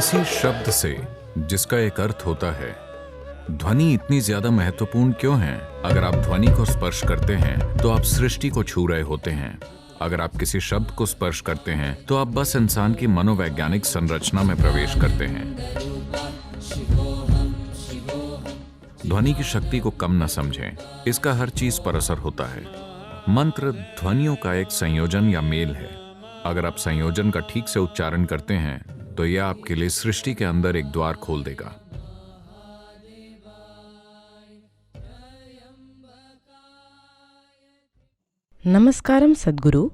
किसी शब्द से जिसका एक अर्थ होता है, ध्वनि इतनी ज्यादा महत्वपूर्ण क्यों है? अगर आप ध्वनि को स्पर्श करते हैं तो आप सृष्टि को छू रहे होते हैं। अगर आप किसी शब्द को स्पर्श करते हैं तो आप बस इंसान की मनोवैज्ञानिक संरचना में प्रवेश करते हैं। ध्वनि की शक्ति को कम न समझें, इसका हर चीज पर असर होता है। मंत्र ध्वनियों का एक संयोजन या मेल है। अगर आप संयोजन का ठीक से उच्चारण करते हैं तो यह आपके लिए सृष्टि के अंदर एक द्वार खोल देगा। नमस्कारम सद्गुरु।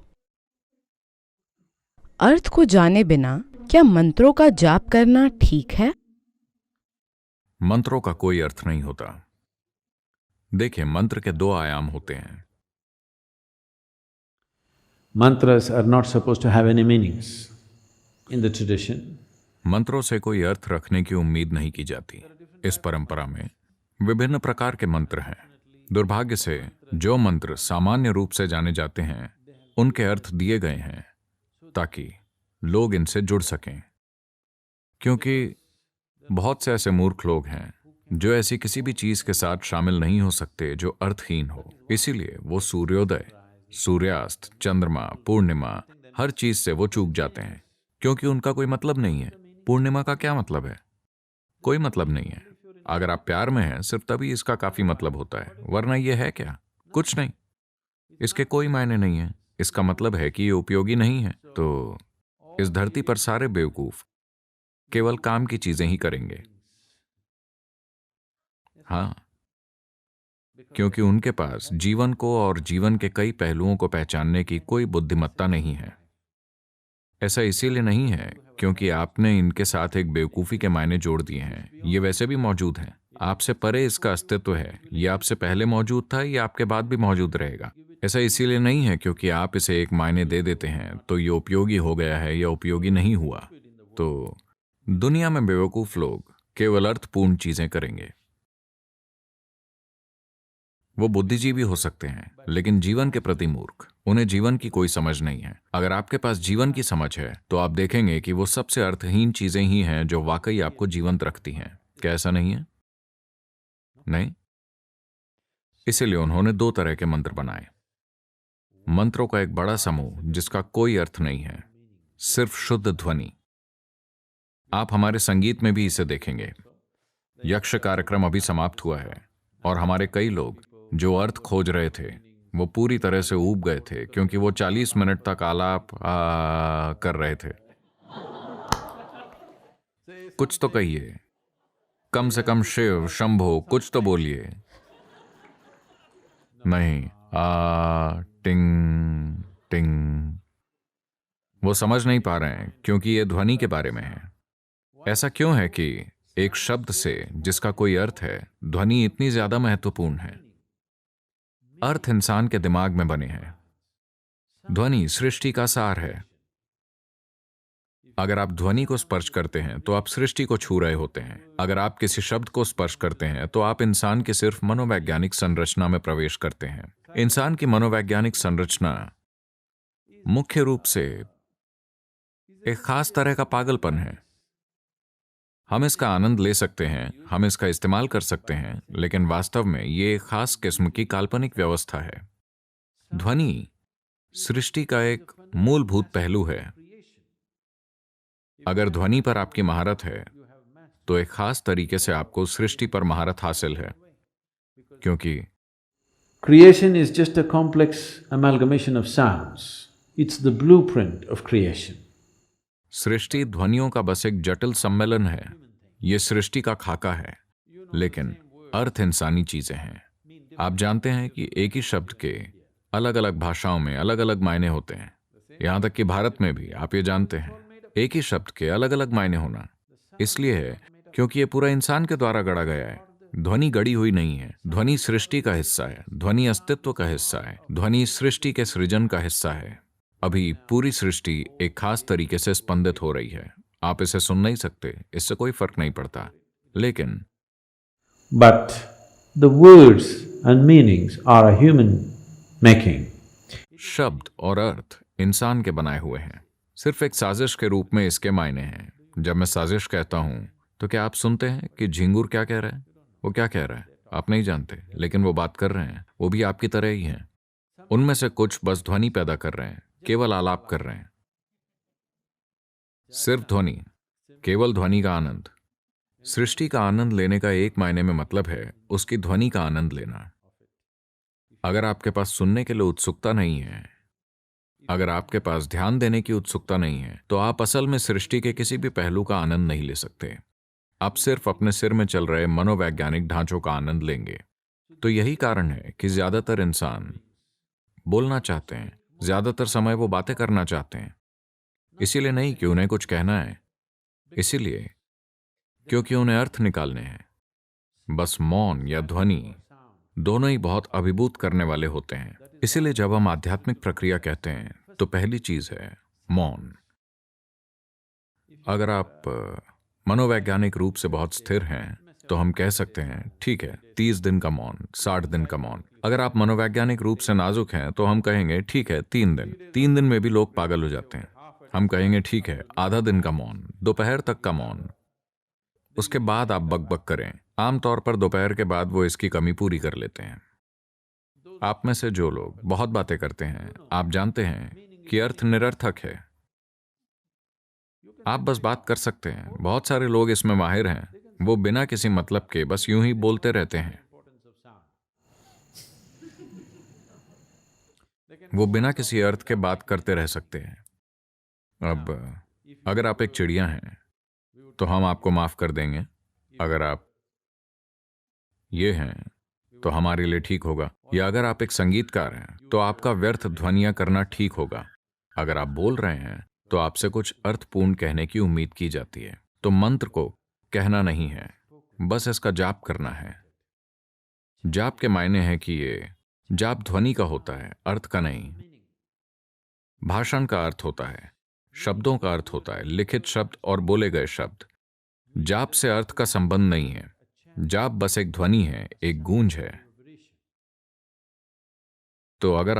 अर्थ को जाने बिना क्या मंत्रों का जाप करना ठीक है? मंत्रों का कोई अर्थ नहीं होता। देखिए, मंत्र के दो आयाम होते हैं। Mantras are not supposed to have any meanings in the tradition. मंत्रों से कोई अर्थ रखने की उम्मीद नहीं की जाती। इस परंपरा में विभिन्न प्रकार के मंत्र हैं। दुर्भाग्य से जो मंत्र सामान्य रूप से जाने जाते हैं उनके अर्थ दिए गए हैं ताकि लोग इनसे जुड़ सकें, क्योंकि बहुत से ऐसे मूर्ख लोग हैं जो ऐसी किसी भी चीज के साथ शामिल नहीं हो सकते जो अर्थहीन हो। इसीलिए वो सूर्योदय, सूर्यास्त, चंद्रमा, पूर्णिमा, हर चीज से वो चूक जाते हैं, क्योंकि उनका कोई मतलब नहीं है। पूर्णिमा का क्या मतलब है? कोई मतलब नहीं है। अगर आप प्यार में हैं सिर्फ तभी इसका काफी मतलब होता है, वरना ये है क्या? कुछ नहीं। इसके कोई मायने नहीं है। इसका मतलब है कि ये उपयोगी नहीं है। तो इस धरती पर सारे बेवकूफ केवल काम की चीजें ही करेंगे। हाँ, क्योंकि उनके पास जीवन को और जीवन के कई पहलुओं को पहचानने की कोई बुद्धिमत्ता नहीं है। ऐसा इसीलिए नहीं है क्योंकि आपने इनके साथ एक बेवकूफी के मायने जोड़ दिए हैं। ये वैसे भी मौजूद हैं। आपसे परे इसका अस्तित्व है। ये आपसे पहले मौजूद था, ये आपके बाद भी मौजूद रहेगा। ऐसा इसीलिए नहीं है क्योंकि आप इसे एक मायने दे देते हैं तो ये उपयोगी हो गया है या उपयोगी नहीं हुआ। तो दुनिया में बेवकूफ लोग केवल अर्थपूर्ण चीजें करेंगे। वो बुद्धिजीवी हो सकते हैं लेकिन जीवन के प्रति मूर्ख। उन्हें जीवन की कोई समझ नहीं है। अगर आपके पास जीवन की समझ है तो आप देखेंगे कि वो सबसे अर्थहीन चीजें ही हैं जो वाकई आपको जीवंत रखती हैं। क्या ऐसा नहीं है? नहीं। इसीलिए उन्होंने दो तरह के मंत्र बनाए। मंत्रों का एक बड़ा समूह जिसका कोई अर्थ नहीं है, सिर्फ शुद्ध ध्वनि। आप हमारे संगीत में भी इसे देखेंगे। यक्ष कार्यक्रम अभी समाप्त हुआ है और हमारे कई लोग जो अर्थ खोज रहे थे वो पूरी तरह से ऊब गए थे, क्योंकि वो 40 मिनट तक आलाप कर रहे थे। कुछ तो कहिए, कम से कम शिव, शंभो, कुछ तो बोलिए। नहीं, टिंग टिंग। वो समझ नहीं पा रहे हैं क्योंकि ये ध्वनि के बारे में है। ऐसा क्यों है कि एक शब्द से जिसका कोई अर्थ है, ध्वनि इतनी ज्यादा महत्वपूर्ण है? अर्थ इंसान के दिमाग में बने हैं। ध्वनि सृष्टि का सार है। अगर आप ध्वनि को स्पर्श करते हैं तो आप सृष्टि को छू रहे होते हैं। अगर आप किसी शब्द को स्पर्श करते हैं तो आप इंसान की सिर्फ मनोवैज्ञानिक संरचना में प्रवेश करते हैं। इंसान की मनोवैज्ञानिक संरचना मुख्य रूप से एक खास तरह का पागलपन है। हम इसका आनंद ले सकते हैं, हम इसका इस्तेमाल कर सकते हैं, लेकिन वास्तव में ये एक खास किस्म की काल्पनिक व्यवस्था है। ध्वनि सृष्टि का एक मूलभूत पहलू है। अगर ध्वनि पर आपकी महारत है तो एक खास तरीके से आपको सृष्टि पर महारत हासिल है, क्योंकि Creation is just a complex amalgamation of sounds. It's the blueprint of creation. सृष्टि ध्वनियों का बस एक जटिल सम्मेलन है। ये सृष्टि का खाका है, लेकिन अर्थ इंसानी चीजें हैं। आप जानते हैं कि एक ही शब्द के अलग अलग भाषाओं में अलग अलग मायने होते हैं। यहां तक कि भारत में भी आप ये जानते हैं, एक ही शब्द के अलग अलग मायने होना इसलिए है क्योंकि ये पूरा इंसान के द्वारा गढ़ा गया है। ध्वनि गढ़ी हुई नहीं है। ध्वनि सृष्टि का हिस्सा है। ध्वनि अस्तित्व का हिस्सा है। ध्वनि सृष्टि के सृजन का हिस्सा है। अभी पूरी सृष्टि एक खास तरीके से स्पंदित हो रही है। आप इसे सुन नहीं सकते, इससे कोई फर्क नहीं पड़ता, लेकिन But the words and meanings are a human making. शब्द और अर्थ इंसान के बनाए हुए हैं। सिर्फ एक साजिश के रूप में इसके मायने हैं। जब मैं साजिश कहता हूं तो क्या आप सुनते हैं कि झिंगुर क्या कह रहा है? वो क्या कह रहा है आप नहीं जानते, लेकिन वो बात कर रहे हैं। वो भी आपकी तरह ही हैं। उनमें से कुछ बस ध्वनि पैदा कर रहे हैं, केवल आलाप कर रहे हैं। सिर्फ ध्वनि, केवल ध्वनि का आनंद। सृष्टि का आनंद लेने का एक मायने में मतलब है उसकी ध्वनि का आनंद लेना। अगर आपके पास सुनने के लिए उत्सुकता नहीं है, अगर आपके पास ध्यान देने की उत्सुकता नहीं है, तो आप असल में सृष्टि के किसी भी पहलू का आनंद नहीं ले सकते। आप सिर्फ अपने सिर में चल रहे मनोवैज्ञानिक ढांचों का आनंद लेंगे। तो यही कारण है कि ज्यादातर इंसान बोलना चाहते हैं, ज्यादातर समय वो बातें करना चाहते हैं। इसीलिए नहीं कि उन्हें कुछ कहना है, इसीलिए क्योंकि उन्हें अर्थ निकालने हैं। बस मौन या ध्वनि दोनों ही बहुत अभिभूत करने वाले होते हैं। इसीलिए जब हम आध्यात्मिक प्रक्रिया कहते हैं तो पहली चीज है मौन। अगर आप मनोवैज्ञानिक रूप से बहुत स्थिर हैं तो हम कह सकते हैं ठीक है 30 दिन का मौन, 60 दिन का मौन। अगर आप मनोवैज्ञानिक रूप से नाजुक हैं तो हम कहेंगे ठीक है 3 दिन। 3 दिन में भी लोग पागल हो जाते हैं। हम कहेंगे ठीक है आधा दिन का मौन, दोपहर तक का मौन। उसके बाद आप बकबक करें। आमतौर पर दोपहर के बाद वो इसकी कमी पूरी कर लेते हैं। आप में से जो लोग बहुत बातें करते हैं, आप जानते हैं कि अर्थ निरर्थक है। आप बस बात कर सकते हैं। बहुत सारे लोग इसमें माहिर हैं। वो बिना किसी मतलब के बस यूं ही बोलते रहते हैं। वो बिना किसी अर्थ के बात करते रह सकते हैं। अब अगर आप एक चिड़िया हैं तो हम आपको माफ कर देंगे। अगर आप ये हैं तो हमारे लिए ठीक होगा। या अगर आप एक संगीतकार हैं तो आपका व्यर्थ ध्वनियां करना ठीक होगा। अगर आप बोल रहे हैं तो आपसे कुछ अर्थपूर्ण कहने की उम्मीद की जाती है। तो मंत्र को कहना नहीं है, बस इसका जाप करना है। जाप के मायने हैं कि ये जाप ध्वनि का होता है, अर्थ का नहीं। भाषण का अर्थ होता है, शब्दों का अर्थ होता है, लिखित शब्द और बोले गए शब्द। जाप से अर्थ का संबंध नहीं है। जाप बस एक ध्वनि है, एक गूंज है। तो अगर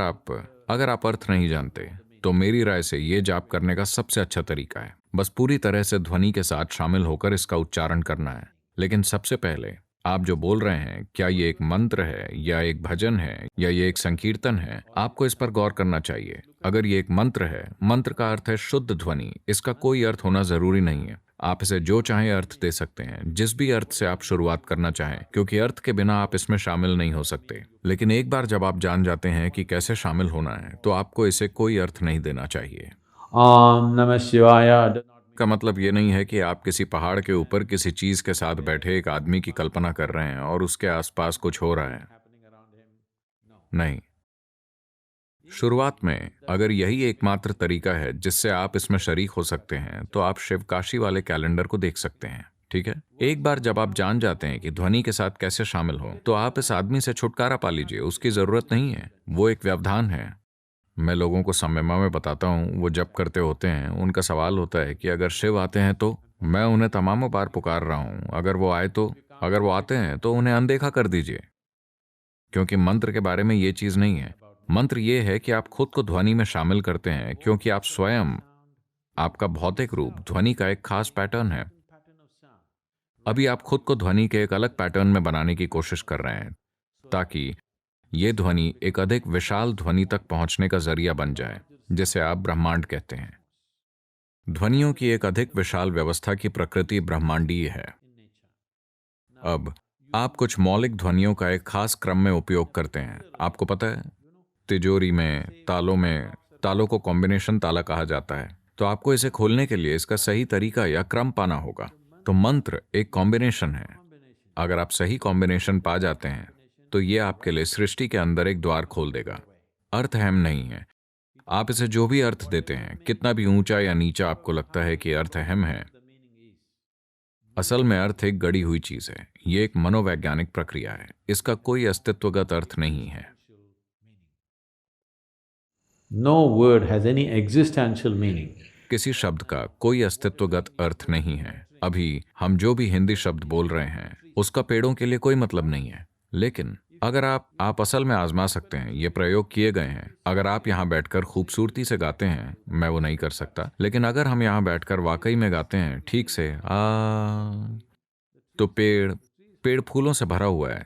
आप अर्थ नहीं जानते तो मेरी राय से ये जाप करने का सबसे अच्छा तरीका है बस पूरी तरह से ध्वनि के साथ शामिल होकर इसका उच्चारण करना है। लेकिन सबसे पहले आप जो बोल रहे हैं, क्या ये एक मंत्र है या एक भजन है या ये एक संकीर्तन है, आपको इस पर गौर करना चाहिए। अगर ये एक मंत्र है, मंत्र का अर्थ है शुद्ध ध्वनि। इसका कोई अर्थ होना जरूरी नहीं है। आप इसे जो चाहें अर्थ दे सकते हैं, जिस भी अर्थ से आप शुरुआत करना चाहें, क्योंकि अर्थ के बिना आप इसमें शामिल नहीं हो सकते। लेकिन एक बार जब आप जान जाते हैं कि कैसे शामिल होना है, तो आपको इसे कोई अर्थ नहीं देना चाहिए। Om Namah Shivaya. का मतलब ये नहीं है कि आप किसी पहाड़ के ऊपर किसी चीज के साथ बैठे एक आदमी की कल्पना कर रहे हैं और उसके आसपास कुछ हो रहा है। नहीं। शुरुआत में अगर यही एकमात्र तरीका है जिससे आप इसमें शरीक हो सकते हैं, तो आप शिवकाशी वाले कैलेंडर को देख सकते हैं। ठीक है, एक बार जब आप जान जाते हैं कि ध्वनि के साथ कैसे शामिल हो, तो आप इस आदमी से छुटकारा पा लीजिए। उसकी जरूरत नहीं है, वो एक व्यवधान है। मैं लोगों को सम्यमा में बताता हूँ, वो जब करते होते हैं, उनका सवाल होता है कि अगर शिव आते हैं तो मैं उन्हें तमामों बार पुकार रहा हूँ, अगर वो आते हैं तो उन्हें अनदेखा कर दीजिए। क्योंकि मंत्र के बारे में ये चीज नहीं है। मंत्र ये है कि आप खुद को ध्वनि में शामिल करते हैं, क्योंकि आप स्वयं, आपका भौतिक रूप ध्वनि का एक खास पैटर्न है। अभी आप खुद को ध्वनि के एक अलग पैटर्न में बनाने की कोशिश कर रहे हैं, ताकि ये ध्वनि एक अधिक विशाल ध्वनि तक पहुंचने का जरिया बन जाए, जिसे आप ब्रह्मांड कहते हैं। ध्वनियों की एक अधिक विशाल व्यवस्था की प्रकृति ब्रह्मांडीय है। अब आप कुछ मौलिक ध्वनियों का एक खास क्रम में उपयोग करते हैं। आपको पता है, तिजोरी में तालों को कॉम्बिनेशन ताला कहा जाता है। तो आपको इसे खोलने के लिए इसका सही तरीका या क्रम पाना होगा। तो मंत्र एक कॉम्बिनेशन है। अगर आप सही कॉम्बिनेशन पा जाते हैं तो ये आपके लिए सृष्टि के अंदर एक द्वार खोल देगा। अर्थ अहम नहीं है। आप इसे जो भी अर्थ देते हैं, कितना भी ऊंचा या नीचा आपको लगता है कि अर्थ अहम है, असल में अर्थ एक गढ़ी हुई चीज है। ये एक मनोवैज्ञानिक प्रक्रिया है। इसका कोई अस्तित्वगत अर्थ नहीं है। No word has any existential meaning. किसी शब्द का कोई अस्तित्वगत अर्थ नहीं है। अभी हम जो भी हिंदी शब्द बोल रहे हैं, उसका पेड़ों के लिए कोई मतलब नहीं है। लेकिन अगर आप असल में आजमा सकते हैं, ये प्रयोग किए गए हैं। अगर आप यहाँ बैठकर खूबसूरती से गाते हैं, मैं वो नहीं कर सकता, लेकिन अगर हम यहाँ बैठकर वाकई में गाते हैं ठीक से तो पेड़ पेड़ फूलों से भरा हुआ है।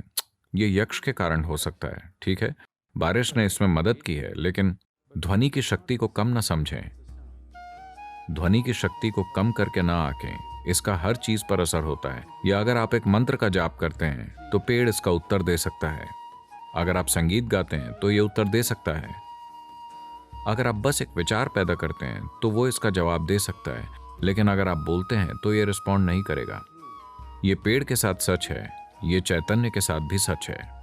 ये यक्ष के कारण हो सकता है, ठीक है। बारिश ने इसमें मदद की है, लेकिन ध्वनि की शक्ति को कम न समझें। ध्वनि की शक्ति को कम करके ना आंकें, इसका हर चीज पर असर होता है। या अगर आप एक मंत्र का जाप करते हैं तो पेड़ इसका उत्तर दे सकता है। अगर आप संगीत गाते हैं तो ये उत्तर दे सकता है। अगर आप बस एक विचार पैदा करते हैं तो वो इसका जवाब दे सकता है, लेकिन अगर आप बोलते हैं तो ये रिस्पॉन्ड नहीं करेगा। ये पेड़ के साथ सच है, ये चैतन्य के साथ भी सच है।